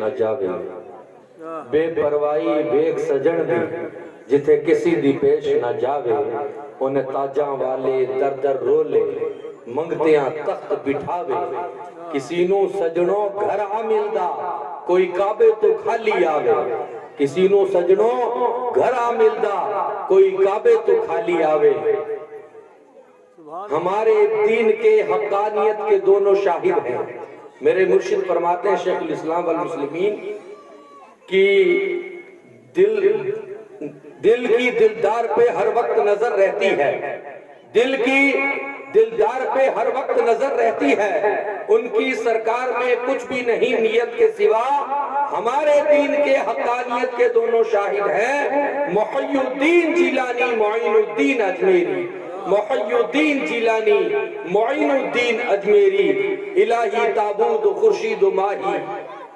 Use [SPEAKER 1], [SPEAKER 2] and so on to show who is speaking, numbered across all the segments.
[SPEAKER 1] نہ جاوے بے پروائی ویک سجن دی جتھے کسی دی پیش نہ جاوے انہیں تاجاں والے در در رولے منگتیاں تخت بٹھاوے کسی نو سجنوں گھر آ ملدا کوئی کعبے تو خالی آوے کسی نو سجنوں گھر آ ملدا کوئی کعبے تو خالی آوے ہمارے دین کے حقانیت کے دونوں شاہد ہیں میرے مرشد فرماتے ہیں شیخ الاسلام والمسلمین کہ دل کی دلدار پہ ہر وقت نظر رہتی ہے دل کی دلدار پہ ہر وقت نظر رہتی ہے ان کی سرکار میں کچھ بھی نہیں نیت کے سوا ہمارے دین کے حقانیت کے دونوں شاہد ہیں محی الدین جیلانی معین الدین اجمیری محی الدین جیلانی معین الدین اجمیری الہی تابوت خورشید و ماہی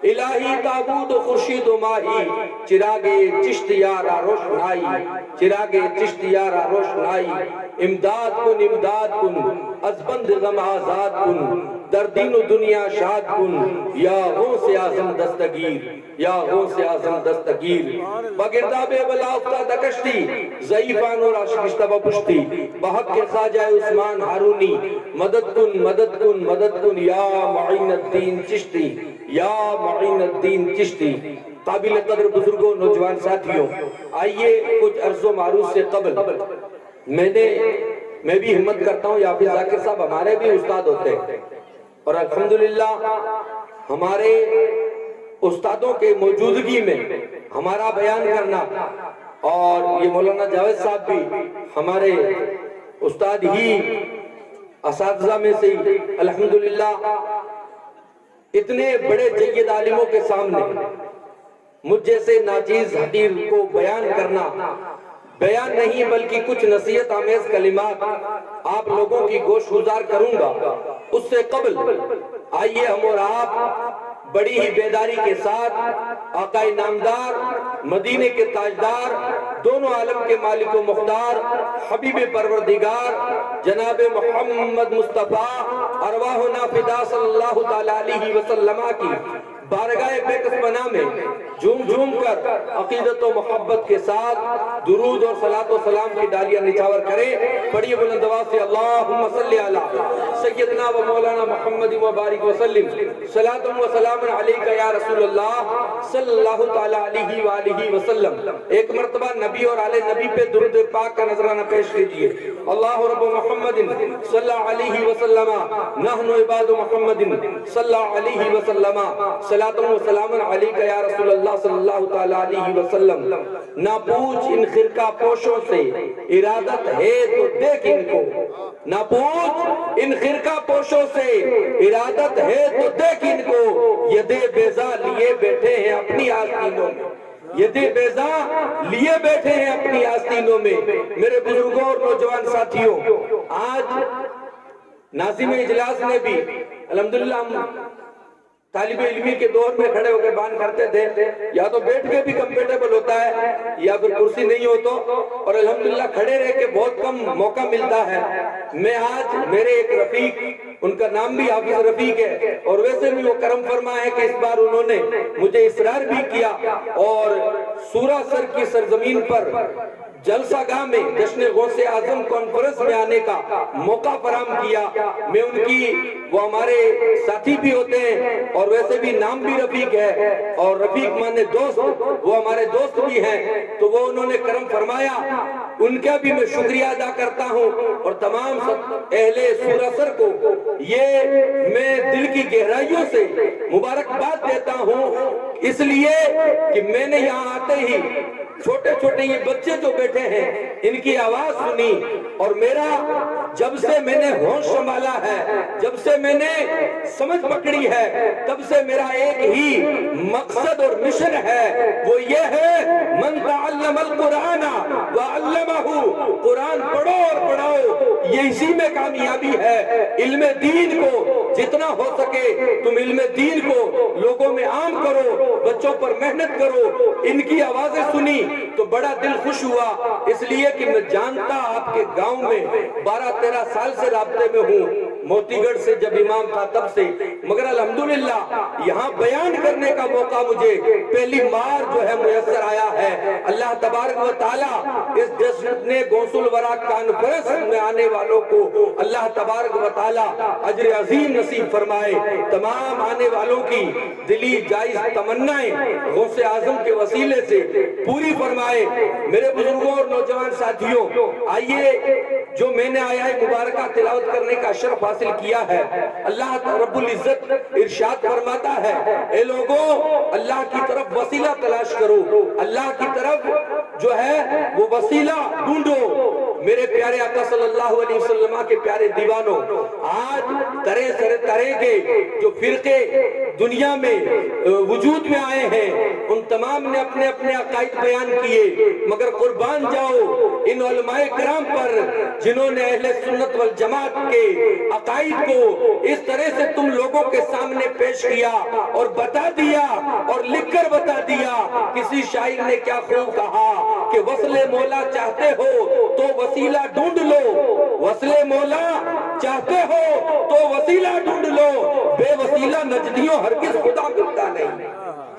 [SPEAKER 1] الہی تابوت خورشید و ماہی چراغ چشت یارا روشنائی چراغ چشت یارا روشنائی امداد کن از بند غم آزاد کن در دین و دنیا شاد کن یا غوث اعظم دستگیر یا غوث اعظم دستگیر بگرداب بلا افتادہ کشتی ضعیفان اور عاشقشتہ پشتی بحق کے خواجہ عثمان ہارونی مدد کن یا معین الدین چشتی یا معین الدین چشتی قابل قدر بزرگوں نوجوان ساتھیوں آئیے کچھ عرض و معروض سے قبل میں بھی ہمت کرتا ہوں یافی ذاکر صاحب ہمارے بھی استاد ہوتے ہیں اور الحمدللہ ہمارے استادوں کے موجودگی میں ہمارا بیان کرنا اور یہ مولانا جاوید صاحب بھی ہمارے استاد ہی اساتذہ میں سے الحمدللہ اتنے بڑے جید عالموں کے سامنے مجھ جیسے ناچیز حقیر کو بیان کرنا بیان نہیں بلکہ کچھ نصیحت آمیز کلمات آپ لوگوں کی گوش گزار کروں گا اس سے قبل آئیے ہم اور آپ بڑی ہی بیداری کے ساتھ آقا نامدار مدینے کے تاجدار دونوں عالم کے مالک و مختار حبیب پروردگار جناب محمد مصطفیٰ ارواحنا فدا صلی اللہ تعالیٰ علیہ وسلم کی بارگاہ بیکس بنا میں جھوم کر عقیدت و محبت کے ساتھ درود اور صلاۃ و سلام کی ڈالیاں نچھاور کرے پڑھیے بلند آواز سے اللہم صلی علی سیدنا و مولانا محمد مبارک وسلم صلاۃ و سلام علیکہ یا رسول اللہ صلی اللہ تعالی علیہ وآلہ وسلم ایک مرتبہ نبی اور آل نبی پہ درود پاک کا نذرانہ پیش کیجئے اللہ رب محمد صلی اللہ علیہ وسلم نحن عباد محمد صلی اللہ علیہ وسلم صلاۃ و سلام علیکہ یا رسول اللہ صلی اللہ تعالی علیہ وسلم نہ پوچھ ان خرقہ پوشوں سے ارادت ہے تو دیکھ ان کو نہ پوچھ ان خرقہ پوشوں سے ارادت ہے تو دیکھ ان کو یدے بیضا لیے بیٹھے ہیں اپنی آستینوں میں یدے بیضا لیے بیٹھے ہیں اپنی آستینوں میں میرے بزرگوں اور نوجوان ساتھیوں آج ناظم اجلاس نے بھی الحمدللہ ہم طالب علمی کے دور میں کھڑے ہو کے بیان کرتے تھے یا تو بیٹھ کے بھی کمفرٹیبل ہوتا ہے یا پھر کرسی نہیں ہو تو اور الحمدللہ کھڑے رہ کے بہت کم موقع ملتا ہے میں آج میرے ایک رفیق ان کا نام بھی حافظ رفیق ہے اور ویسے بھی وہ کرم فرما ہے کہ اس بار انہوں نے مجھے اصرار بھی کیا اور سورہ سر کی سرزمین پر جلسہ گاہ میں جشن غوث اعظم کانفرنس میں آنے کا موقع فراہم کیا میں ان کی وہ ہمارے ساتھی بھی ہوتے ہیں اور ویسے بھی نام بھی رفیق ہے اور رفیق مانے دوست وہ ہمارے دوست بھی ہیں تو وہ انہوں نے کرم فرمایا ان کا بھی میں شکریہ ادا کرتا ہوں اور تمام اہل سورہ سر کو یہ میں دل کی گہرائیوں سے مبارکباد دیتا ہوں اس لیے کہ میں نے یہاں آتے ہی چھوٹے چھوٹے یہ بچے جو بیٹھے ہیں ان کی آواز سنی اور میرا جب سے میں نے ہوش سنبھالا ہے جب سے میں نے سمجھ پکڑی ہے تب سے میرا ایک ہی مقصد اور مشن ہے وہ یہ ہے من تعلم القرآن وعلمہ قرآن پڑھو اور پڑھاؤ یہ اسی میں کامیابی ہے علم دین کو جتنا ہو سکے تم علم دین کو لوگوں میں عام کرو بچوں پر محنت کرو۔ ان کی آوازیں سنی تو بڑا دل خوش ہوا، اس لیے کہ میں جانتا آپ کے گاؤں میں 12-13 سال سے رابطے میں ہوں، موتی گڑھ سے جب امام تھا تب سے، مگر الحمدللہ یہاں بیان کرنے کا موقع مجھے پہلی بار جو ہے میسر آیا ہے۔ اللہ تبارک و تعالی اس جشن غوث الورا کانفرنس میں آنے والوں کو اللہ تبارک و تعالی اجر عظیم نصیب فرمائے۔ تمام آنے والوں کی دلی جائز تمنائیں غوث اعظم کے وسیلے سے پوری فرمائے۔ میرے بزرگوں اور نوجوان ساتھیوں، آئیے جو میں نے آیا مبارکہ تلاوت کرنے کا شرف حاصل کیا ہے، اللہ رب العزت ارشاد فرماتا ہے، اے لوگوں اللہ کی طرف وسیلہ تلاش کرو، اللہ کی طرف جو ہے وہ وسیلہ ڈھونڈو۔ میرے پیارے آقا صلی اللہ علیہ وسلم کے پیارے دیوانوں، آج طرح کے جو فرقے دنیا میں وجود میں آئے ہیں، ان تمام نے اپنے اپنے عقائد بیان کیے، مگر قربان جاؤ ان علماء کرام پر جنہوں نے اہل سنت والجماعت کے عقائد کو اس طرح سے تم لوگوں کے سامنے پیش کیا اور بتا دیا اور لکھ کر بتا دیا۔ کسی شاعر نے کیا خوب کہا کہ وصل مولا چاہتے ہو تو وسیلہ ڈھونڈ لو، وصل مولا چاہتے ہو تو وسیلہ ڈھونڈ لو، بے وسیلہ نجدیوں ہرگز خدا ملتا نہیں۔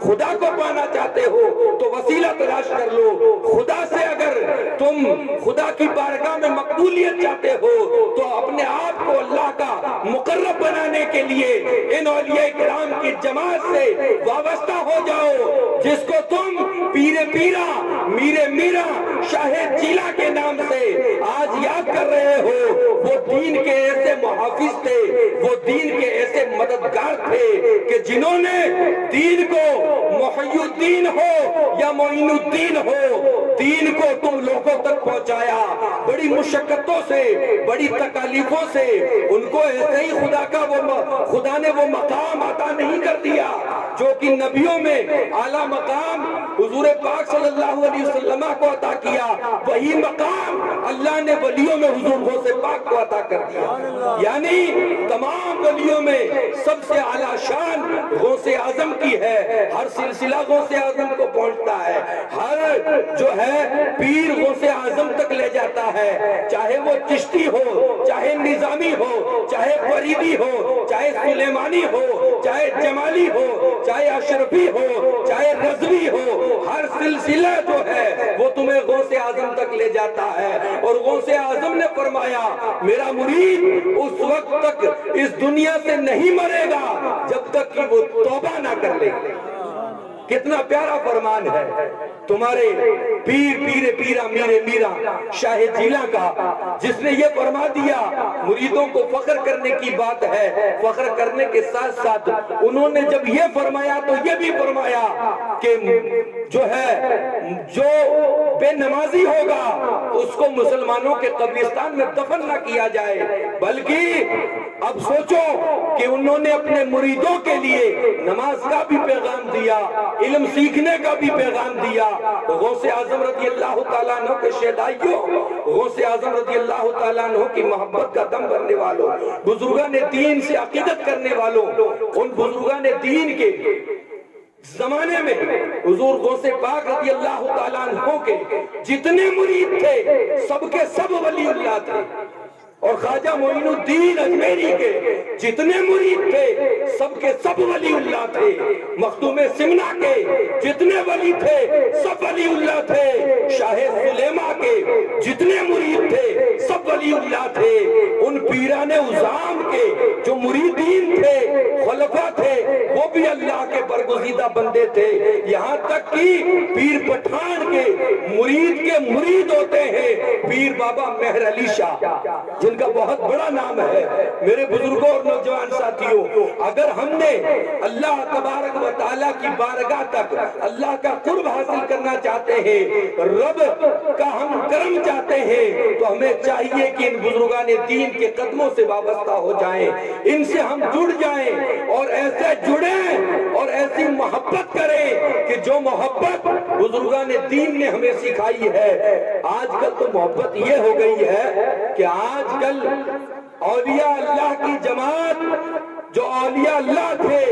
[SPEAKER 1] خدا کو پانا چاہتے ہو تو وسیلہ تلاش کر لو۔ خدا سے اگر تم خدا کی بارگاہ میں مقبولیت چاہتے ہو تو اپنے آپ کو اللہ کا مقرب بنانے کے لیے ان اولیاء کرام کی جماعت سے وابستہ ہو جاؤ، جس کو تم پیر پیرا میرے میرا شاہ چیلا کے نام سے آج یاد کر رہے ہو۔ وہ دین کے ایسے محافظ تھے، وہ دین کے ایسے مددگار تھے کہ جنہوں نے دین کو محی الدین ہو یا معین الدین ہو، دین کو تم لوگوں تک پہنچایا، بڑی مشقتوں سے بڑی تکالیفوں سے۔ ان کو ایسے ہی خدا نے وہ مقام عطا نہیں کر دیا جو کہ نبیوں میں اعلیٰ مقام حضور پاک صلی اللہ علیہ وسلم کو عطا کیا، وہی مقام اللہ نے ولیوں میں حضور غوث پاک کو عطا کر دیا۔ یعنی تمام ولیوں میں سب سے اعلیٰ شان غوث اعظم کی ہے، ہر سلسلہ غوث اعظم کو پہنچتا ہے، ہر جو ہے پیر غوث اعظم تک لے جاتا ہے، چاہے وہ چشتی ہو، چاہے نظامی ہو، چاہے فریدی ہو، چاہے سلیمانی ہو، چاہے جمالی ہو، چاہے اشرفی ہو، چاہے رضوی ہو، ہر سلسلہ جو ہے وہ تمہیں غوث اعظم تک لے جاتا ہے۔ اور غوث اعظم نے فرمایا میرا مرید اس وقت تک اس دنیا سے نہیں مرے گا جب تک کہ وہ توبہ نہ کر لے۔ کتنا پیارا فرمان ہے تمہارے پیر پیرا میرے میرا شاہ جیلا کا، جس نے یہ فرما دیا مریدوں کو فخر کرنے کی بات ہے۔ فخر کرنے کے ساتھ ساتھ انہوں نے جب یہ فرمایا تو یہ بھی فرمایا کہ جو ہے جو بے نمازی ہوگا اس کو مسلمانوں کے قبرستان میں دفن نہ کیا جائے، بلکہ اب سوچو کہ انہوں نے اپنے مریدوں کے لیے نماز کا بھی پیغام دیا، علم سیکھنے کا بھی پیغام دیا۔ غوث اعظم رضی اللہ تعالیٰ عنہ کے شہدائیوں، غوث اعظم رضی اللہ تعالیٰ عنہ کی محبت کا دم بھرنے والوں، بزرگان دین سے عقیدت کرنے والوں، ان بزرگان دین کے زمانے میں حضور غوث پاک رضی اللہ تعالیٰ عنہ کے جتنے مرید تھے سب کے سب ولی اللہ تھے، اور خواجہ معین الدین اجمیری کے جتنے مرید تھے سب کے سب ولی اللہ تھے، مخدوم سمنا کے جتنے ولی تھے سب ولی اللہ تھے، شاہ سلیمہ کے جتنے مرید تھے سب ولی اللہ تھے۔ ان پیران عظام کے جو مریدین تھے، خلفاء تھے، وہ بھی اللہ کے برگزیدہ بندے تھے، یہاں تک کہ پیر پٹھان کے مرید ہوتے ہیں پیر بابا مہر علی شاہ، جن کا بہت بڑا نام ہے۔ میرے بزرگوں اور نوجوان ساتھیوں، اگر ہم نے اللہ تبارک و تعالیٰ کی بارگاہ تک اللہ کا قرب حاصل کرنا چاہتے ہیں، رب کا ہم کرم چاہتے ہیں، تو ہمیں چاہیے کہ ان بزرگان دین کے قدموں سے وابستہ ہو جائیں، ان سے ہم جڑ جائیں اور ایسے جڑیں اور ایسی محبت کریں کہ جو محبت بزرگان دین نے ہمیں سکھائی ہے۔ آج کل تو محبت یہ ہو گئی ہے کہ آج کل اولیاء اللہ کی جماعت جو اولیاء اللہ تھے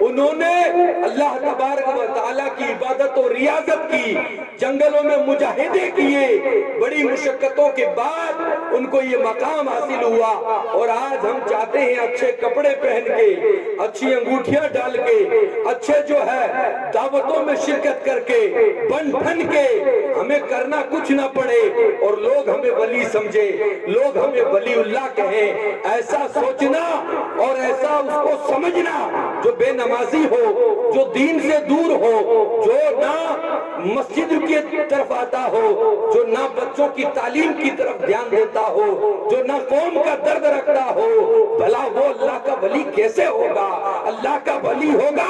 [SPEAKER 1] ان انہوں نے اللہ تبارک و تعالیٰ کی عبادت و ریاضت کی، جنگلوں میں مجاہدے کیے، بڑی مشقتوں کے بعد ان کو یہ مقام حاصل ہوا۔ اور آج ہم چاہتے ہیں اچھے کپڑے پہن کے، اچھی انگوٹھیاں ڈال کے، اچھے جو ہے دعوتوں میں شرکت کر کے، بن ٹھن کے، ہمیں کرنا کچھ نہ پڑے اور لوگ ہمیں ولی سمجھے، لوگ ہمیں ولی اللہ کہیں۔ ایسا سوچنا اور ایسا اس کو سمجھنا جو بے نمازی ہو، جو دین سے دور ہو، جو نہ مسجد کی طرف آتا ہو، جو نہ بچوں کی تعلیم کی طرف دھیان دیتا ہو، جو نہ قوم کا درد رکھتا ہو، بھلا وہ اللہ کا ولی کیسے ہوگا؟ اللہ کا ولی ہوگا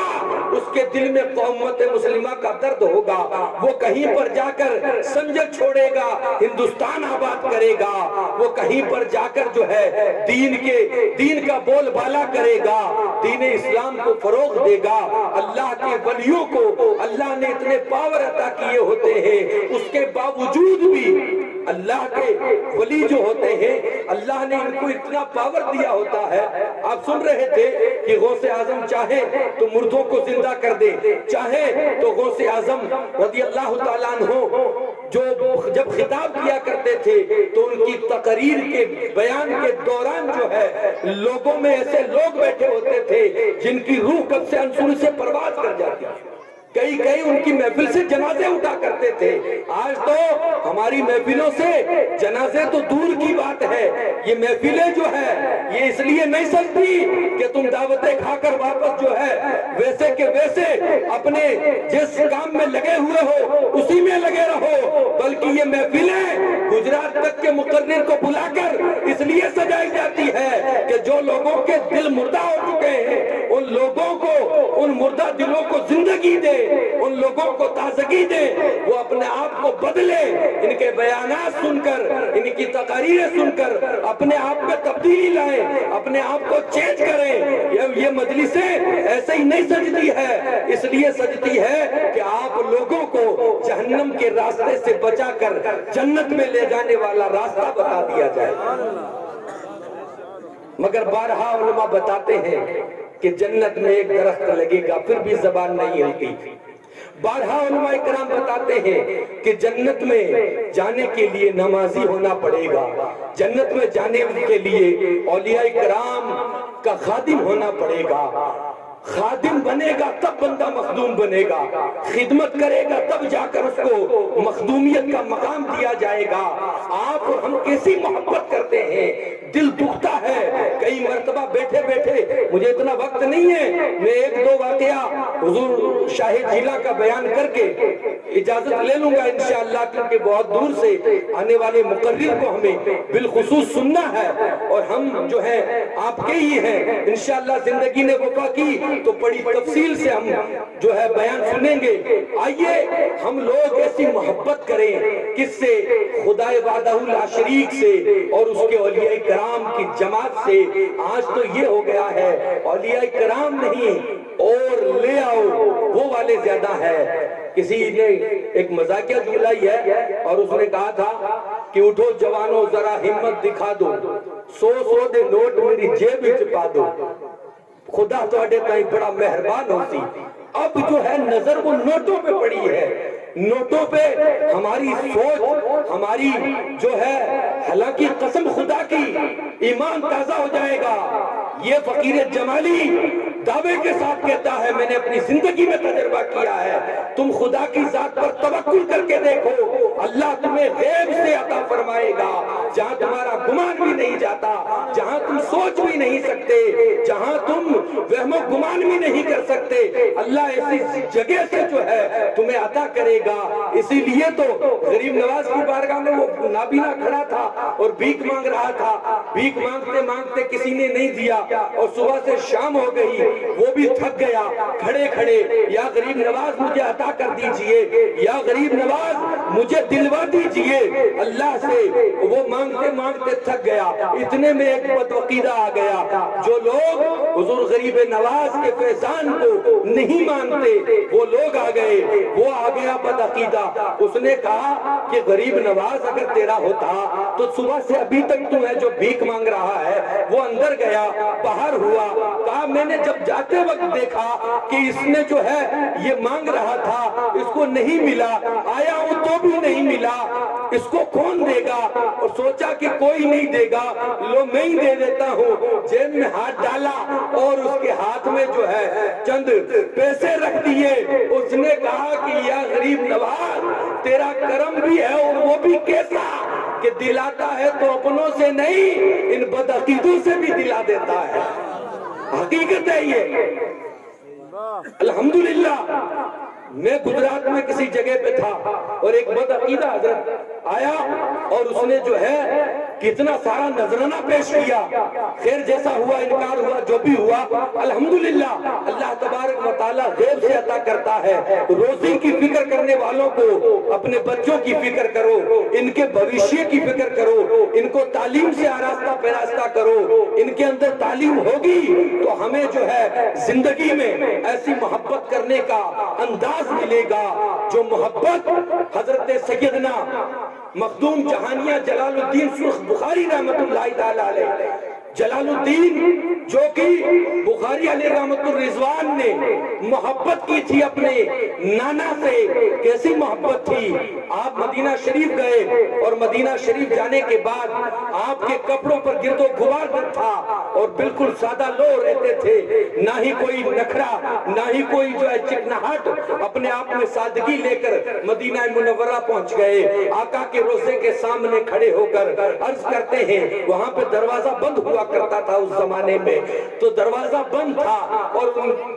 [SPEAKER 1] اس کے دل میں قومت مسلمہ کا درد ہوگا، وہ کہیں پر جا کر سنجر چھوڑے گا، ہندوستان آباد کرے گا، وہ کہیں پر جا کر جو ہے دین کا بول بالا کرے گا، دین اسلام کو فروغ دے گا۔ اللہ کے ولیوں کو اللہ نے اتنے پاور عطا کیے ہوتے ہیں، اس کے باوجود بھی اللہ کے ولی جو ہوتے ہیں اللہ نے ان کو اتنا پاور دیا ہوتا ہے۔ آپ سن رہے تھے کہ غوث اعظم چاہے تو مردوں کو زندہ کر دے، چاہے تو غوث اعظم رضی اللہ تعالیٰ عنہ جو جب خطاب کیا کرتے تھے تو ان کی تقریر کے بیان کے دوران جو ہے لوگوں میں ایسے لوگ بیٹھے ہوتے تھے جن کی روح کب سے انصر سے پرواز کر جاتی ہے، کئی ان کی محفل سے جنازے اٹھا کرتے تھے۔ آج تو ہماری محفلوں سے جنازے تو دور کی بات ہے، یہ محفلیں جو ہے یہ اس لیے نہیں سلتی کہ تم دعوتیں کھا کر واپس جو ہے ویسے کے ویسے اپنے جس کام میں لگے ہوئے ہو اسی میں لگے رہو، بلکہ یہ محفلیں گجرات تک کے مقرر کو بلا کر اس لیے سجائی جاتی ہے کہ جو لوگوں کے دل مردہ ہو چکے ہیں ان لوگوں کو، ان مردہ دلوں کو زندگی دے، ان لوگوں کو تازگی دے، وہ اپنے آپ کو بدلے، ان کے بیانات سن کر، ان کی تقاریریں سن کر اپنے آپ میں تبدیلی لائیں، اپنے آپ کو چینج کریں۔ یہ مجلسیں ایسے ہی نہیں سجتی ہے، اس لیے سجتی ہے کہ آپ لوگوں کو جہنم کے راستے سے بچا کر جنت میں لے جانے والا راستہ بتا دیا جائے۔ مگر بارہا علماء بتاتے ہیں کہ جنت میں ایک درخت لگے گا پھر بھی زبان نہیں ہلتی۔ بارہا علماء کرام بتاتے ہیں کہ جنت میں جانے کے لیے نمازی ہونا پڑے گا، جنت میں جانے کے لیے اولیاء کرام کا خادم ہونا پڑے گا، خادم بنے گا تب بندہ مخدوم بنے گا، خدمت کرے گا تب جا کر اس کو مخدومیت کا مقام دیا جائے گا۔ آپ اور ہم کیسی محبت کرتے ہیں، دل دکھتا ہے۔ کئی مرتبہ بیٹھے بیٹھے، مجھے اتنا وقت نہیں ہے، میں ایک دو واقعہ حضور شاہ جیلہ کا بیان کر کے اجازت لے لوں گا انشاءاللہ، کیونکہ بہت دور سے آنے والے مقرر کو ہمیں بالخصوص سننا ہے اور ہم جو ہے آپ کے ہی ہیں۔ انشاءاللہ زندگی نے وفا کی تو بڑی تفصیل سے ہم جو ہے بیان سنیں گے۔ آئیے ہم لوگ ایسی محبت کریں کس سے؟ خدا وحدہ لا شریک سے اور اس کے اولیاء کرام کی جماعت سے۔ آج تو یہ ہو گیا ہے اولیاء کرام نہیں اور لے آؤ وہ والے زیادہ ہے۔ کسی نے ایک مذاکرہ جملہ ہے اور اس نے کہا تھا کہ اٹھو جوانوں ذرا ہمت دکھا دو، 100 دے نوٹ میری جیب میں چھپا دو، خدا تواڈے تائیں بڑا مہربان ہوتی۔ اب جو ہے نظر وہ نوٹوں پہ پڑی ہے، نوٹوں پہ ہماری سوچ، ہماری جو ہے حالانکہ قسم خدا کی ایمان تازہ ہو جائے گا۔ یہ فقیر جمالی دعوے کے ساتھ کہتا ہے میں نے اپنی زندگی میں تجربہ کیا ہے، تم خدا کی ذات پر توکل کر کے دیکھو، اللہ تمہیں غیب سے عطا فرمائے گا جہاں تمہارا گمان بھی نہیں جاتا، جہاں تم سوچ بھی نہیں سکتے، جہاں تم وہم و گمان بھی نہیں کر سکتے، اللہ ایسی جگہ سے جو ہے تمہیں عطا کرے گا۔ اسی لیے تو غریب نواز کی بارگاہ میں وہ نابینا کھڑا تھا اور بھیک مانگ رہا تھا، بھیک مانگتے مانگتے کسی نے نہیں دیا اور صبح سے شام ہو گئی، وہ بھی تھک گیا، کھڑے کھڑے یا غریب نواز مجھے عطا کر دیجئے، یا غریب نواز مجھے دلوا دیجئے اللہ سے۔ وہ مانگتے مانگتے تھک گیا، اتنے میں ایک بدعقیدہ آ گیا۔ جو لوگ حضور غریب نواز کے فیضان کو نہیں مانتے وہ لوگ آ گئے، وہ آ گیا بدعقیدہ۔ اس نے کہا کہ غریب نواز اگر تیرا ہوتا تو صبح سے ابھی تک تو ہے جو بھیک مانگ رہا ہے۔ وہ اندر گیا، باہر ہوا، کہا میں نے جب جاتے وقت دیکھا کہ اس نے جو ہے یہ مانگ رہا تھا، اس کو نہیں ملا، آیا ہوں تو بھی نہیں ملا، اس کو کون دے گا؟ اور سوچا کہ کوئی نہیں دے گا، لو میں ہی دے دیتا ہوں۔ جیب میں ہاتھ ڈالا اور اس کے ہاتھ میں جو ہے چند پیسے رکھ دیے۔ اس نے کہا کہ یا غریب نواز، تیرا کرم بھی ہے اور وہ بھی کیسا کہ دلاتا ہے تو اپنوں سے نہیں ان بدعقیدوں سے بھی دلا دیتا ہے۔ حقیقت ہے یہ۔ الحمدللہ میں گجرات میں کسی جگہ پہ تھا اور ایک بدعقیدہ حضرت آیا اور اس نے جو ہے کتنا سارا نذرانہ پیش کیا۔ خیر جیسا ہوا، انکار ہوا، جو بھی ہوا، الحمدللہ اللہ تبارک و تعالیٰ غیب سے عطا کرتا ہے۔ روزی کی فکر کرنے والوں کو اپنے بچوں کی فکر کرو، ان کے بھوشیہ کی فکر کرو، ان کو تعلیم سے آراستہ پیراستہ کرو۔ ان کے اندر تعلیم ہوگی تو ہمیں جو ہے زندگی میں ایسی محبت کرنے کا انداز ملے گا جو محبت حضرت سیدنا مخدوم جہانیہ جلال الدین سرخ بخاری رحمت اللہ تعالی علیہ، جلال الدین جو کہ بخاری علیہ رحمت الرضوان نے محبت کی تھی اپنے نانا سے۔ کیسی محبت تھی؟ آپ مدینہ شریف گئے اور مدینہ شریف جانے کے بعد آپ کے کپڑوں پر گرد و غبار تھا اور بالکل سادہ لو رہتے تھے، نہ ہی کوئی نخرا، نہ ہی کوئی جو ہے چکناہٹ، اپنے آپ میں سادگی لے کر مدینہ منورہ پہنچ گئے۔ آقا کے روضے کے سامنے کھڑے ہو کر عرض کرتے ہیں، وہاں پہ دروازہ بند ہوا کرتا تھا اس زمانے میں، تو دروازہ بند تھا اور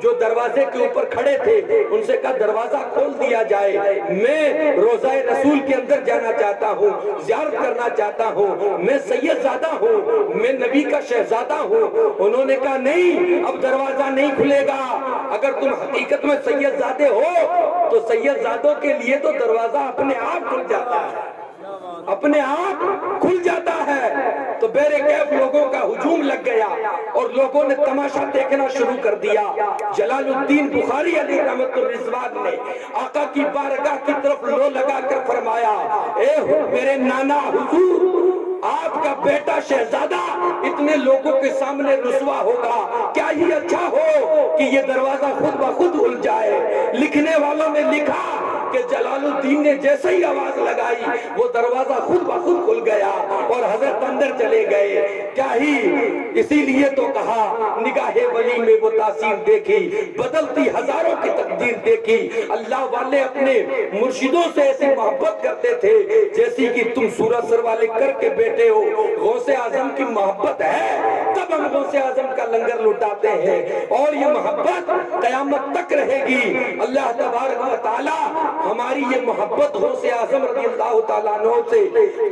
[SPEAKER 1] جو دروازے کے اوپر کھڑے تھے ان سے کہا دروازہ کھول دیا جائے، میں روضہ رسول کے اندر جانا چاہتا ہوں، زیارت کرنا چاہتا ہوں، میں سید زادہ ہوں، میں نبی کا شہزادہ ہوں۔ انہوں نے کہا نہیں، اب دروازہ نہیں کھلے گا، اگر تم حقیقت میں سید زادے ہو تو سید زادوں کے لیے تو دروازہ اپنے آپ کھل جاتا ہے، اپنے آپ کھل جاتا ہے۔ تو بیر کیف لوگوں کا ہجوم لگ گیا اور لوگوں نے تماشا دیکھنا شروع کر دیا۔ جلال الدین بخاری علیہ رحمت الرضوان نے آقا کی بارگاہ کی طرف لو لگا کر فرمایا، اے میرے نانا حضور، آپ کا بیٹا شہزادہ اتنے لوگوں کے سامنے رسوا ہوگا، کیا یہ اچھا ہو کہ یہ دروازہ خود بخود کھل جائے؟ لکھنے والوں نے لکھا کہ جلال الدین نے جیسے ہی آواز لگائی وہ دروازہ خود بخود کھل گیا اور حضرت اندر چلے گئے۔ کیا ہی اسی لیے تو کہا نگاہ ولی میں وہ تاثیر دیکھی، بدلتی ہزاروں کی تقدیر دیکھی۔ اللہ والے اپنے مرشدوں سے ایسی محبت کرتے تھے جیسی کہ تم سورہ سر والے کر کے بیٹے ہو۔ غوث اعظم کی محبت ہے تب ہم غوث اعظم کا لنگر لٹاتے ہیں اور یہ محبت قیامت تک رہے گی۔ اللہ تبارک و تعالی ہماری یہ محبت غوث اعظم رضی اللہ تعالیٰ عنہ سے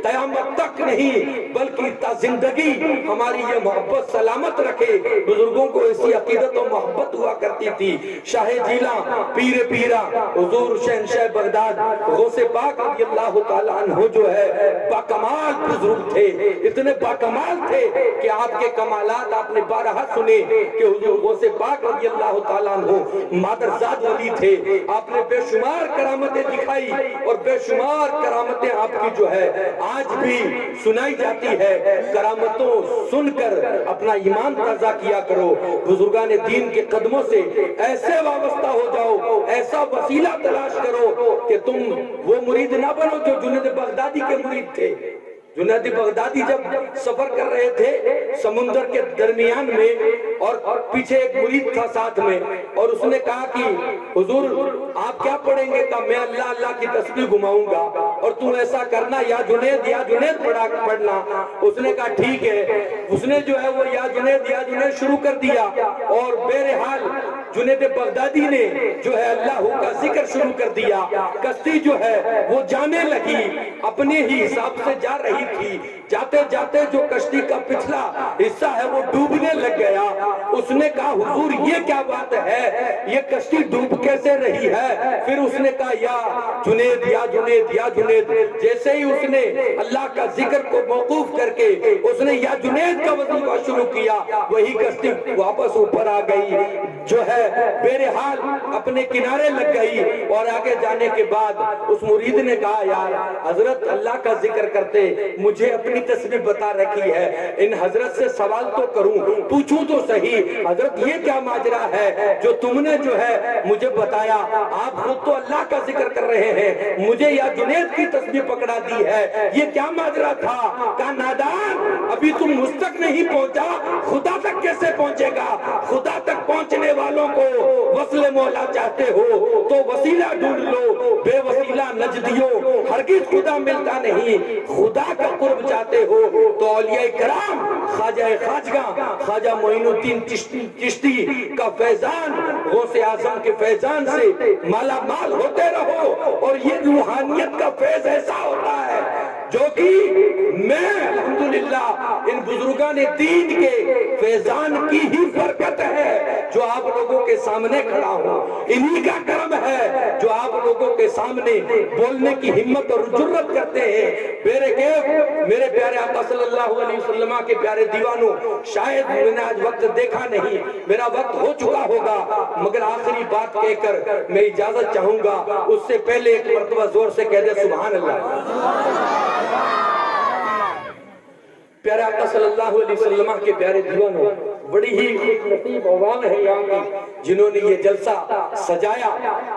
[SPEAKER 1] قیامت تک نہیں بلکہ تا زندگی ہماری یہ محبت سلامت رکھے۔ بزرگوں کو ایسی عقیدت و محبت ہوا کرتی تھی۔ شاہ جیلاں پیر پیرا حضور شہنشاہ بغداد غوث پاک رضی اللہ تعالیٰ عنہ جو ہے باکمال بزرگ تھے، اتنے باکمال تھے کہ آپ کے کمالات آپ نے بارہا سنے کہ حضور غوث پاک رضی اللہ تعالیٰ عنہ مادرزاد ولی تھے۔ آپ نے بے شمار کرامتیں دکھائی اور بے شمار کرامتیں آپ کی جو ہے آج بھی سنائی جاتی ہے۔ کرامتوں سن کر اپنا ایمان تازہ کیا کرو، بزرگان دین کے قدموں سے ایسے وابستہ ہو جاؤ، ایسا وسیلہ تلاش کرو کہ تم وہ مرید نہ بنو جو جنید بغدادی کے مرید تھے۔ جنید بغدادی جب سفر کر رہے تھے سمندر کے درمیان میں اور پیچھے ایک مرید تھا ساتھ میں، اور اس نے کہا کہ حضور آپ کیا پڑھیں گے؟ کہا میں اللہ اللہ کی تسبیح گھماؤں گا اور تم ایسا کرنا یا جنید پڑھنا۔ اس نے کہا ٹھیک ہے۔ اس نے جو ہے وہ یا جنید شروع کر دیا اور بہرحال جنید بغدادی نے جو ہے اللہ کا ذکر شروع کر دیا، کشتی جو ہے وہ جانے لگی، اپنے ہی حساب سے جا رہی تھی، جاتے جاتے جو کشتی کا پچھلا حصہ ہے وہ ڈوبنے لگ گیا۔ اس نے کہا حضور یہ کیا بات ہے، یہ کشتی ڈوب کیسے رہی ہے؟ پھر اس نے کہا یا جنید یا جنید یا جنید، جیسے ہی اس نے اللہ کا ذکر کو موقوف کر کے اس نے یا جنید کا وظیفہ شروع کیا، وہی کشتی واپس اوپر آ گئی، جو ہے بہرحال اپنے کنارے لگ گئی۔ اور آگے جانے کے بعد اس مرید نے کہا یار حضرت اللہ کا ذکر کرتے، مجھے اپنی تسبیح بتا رکھی ہے، ان حضرت سے سوال تو کروں، پوچھوں تو صحیح حضرت یہ کیا ماجرا ہے جو تم نے جو ہے مجھے بتایا؟ آپ خود تو اللہ کا ذکر کر رہے ہیں، مجھے یا جنید کی تسبیح پکڑا دی ہے، یہ کیا ماجرا تھا؟ کہا نادان ابھی تم مجھ تک نہیں پہنچا، خدا تک کیسے پہنچے گا؟ خدا تک پہنچنے والوں کو وصل مولا چاہتے ہو تو وسیلہ ڈھونڈ لو، بے وسیلہ نجدیوں ہرگز خدا ملتا نہیں، خدا کا قرب چاہتے ہو تو اولیاء کرام خواجہ خواجگاں خواجہ معین الدین چشتی کا فیضان، غوث اعظم کے فیضان سے مالا مال ہوتے رہو، اور یہ روحانیت کا فیض ایسا ہوتا ہے جو کہ میں الحمدللہ ان بزرگان دین کے فیضان کی ہی برکت ہے جو آپ لوگوں کے سامنے کھڑا ہوں، انہی کا کرم ہے جو آپ لوگوں کے سامنے بولنے کی ہمت اور جرت کرتے ہیں۔ میرے پیارے آقا صلی اللہ علیہ وسلم کے پیارے دیوانوں، شاید میں نے آج وقت دیکھا نہیں، میرا وقت ہو چکا ہوگا، مگر آخری بات کہہ کر میں اجازت چاہوں گا، اس سے پہلے ایک مرتبہ زور سے کہہ دے سبحان اللہ۔ پیارے آقا صلی اللہ علیہ وسلم کے پیارے دیوانوں، بڑی ہی خوش نصیب عوام ہے یہاں کی جنہوں نے یہ جلسہ سجایا،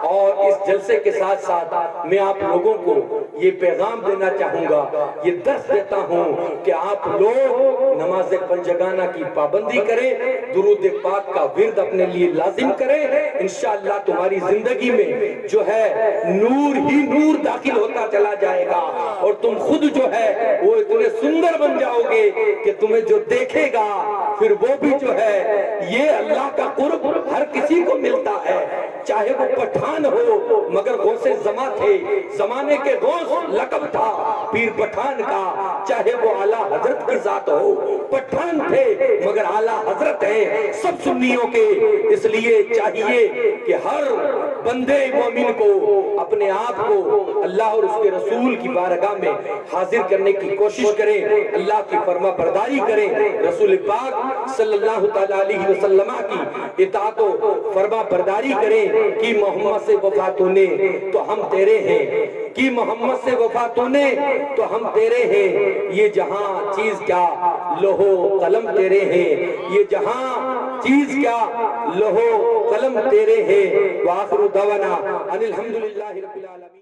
[SPEAKER 1] اور اس جلسے کے ساتھ ساتھ میں آپ لوگوں کو یہ پیغام دینا چاہوں گا، یہ درس دیتا ہوں کہ آپ لوگ نماز پنجگانہ کی پابندی کریں، درود پاک کا ورد اپنے لیے لازم کریں، انشاءاللہ تمہاری زندگی میں جو ہے نور ہی نور داخل ہوتا چلا جائے گا، اور تم خود جو ہے وہ اتنے سندر بن جاؤ گے کہ تمہیں جو دیکھے گا پھر وہ بھی جو ہے یہ اللہ کا قرب ہر کسی کو ملتا ہے، چاہے وہ پٹھان ہو مگر غوث زماں تھے، زمانے کے غوث لقب تھا پیر پٹھان کا، چاہے وہ اعلیٰ حضرت کی ذات ہو، پٹھان تھے مگر اعلیٰ حضرت ہیں سب سنیوں کے، اس لیے چاہیے کہ ہر بندے مومن کو اپنے آپ کو اللہ اور اس کے رسول کی بارگاہ میں حاضر کرنے کی کوشش کریں، اللہ کی فرما برداری کریں، رسول پاک صلی اللہ تعالیٰ علیہ وسلم کی اطاعت و فرما برداری کریں کہ محمد سے وفا تو نے تو ہم تیرے ہیں، کہ محمد سے وفا تو نے تو ہم تیرے ہیں، یہ جہاں چیز کیا لوہو قلم تیرے ہیں، یہ جہاں چیز کیا لوہو قلم تیرے ہیں، وآخر دعوانا ان الحمدللہ رب العالمین۔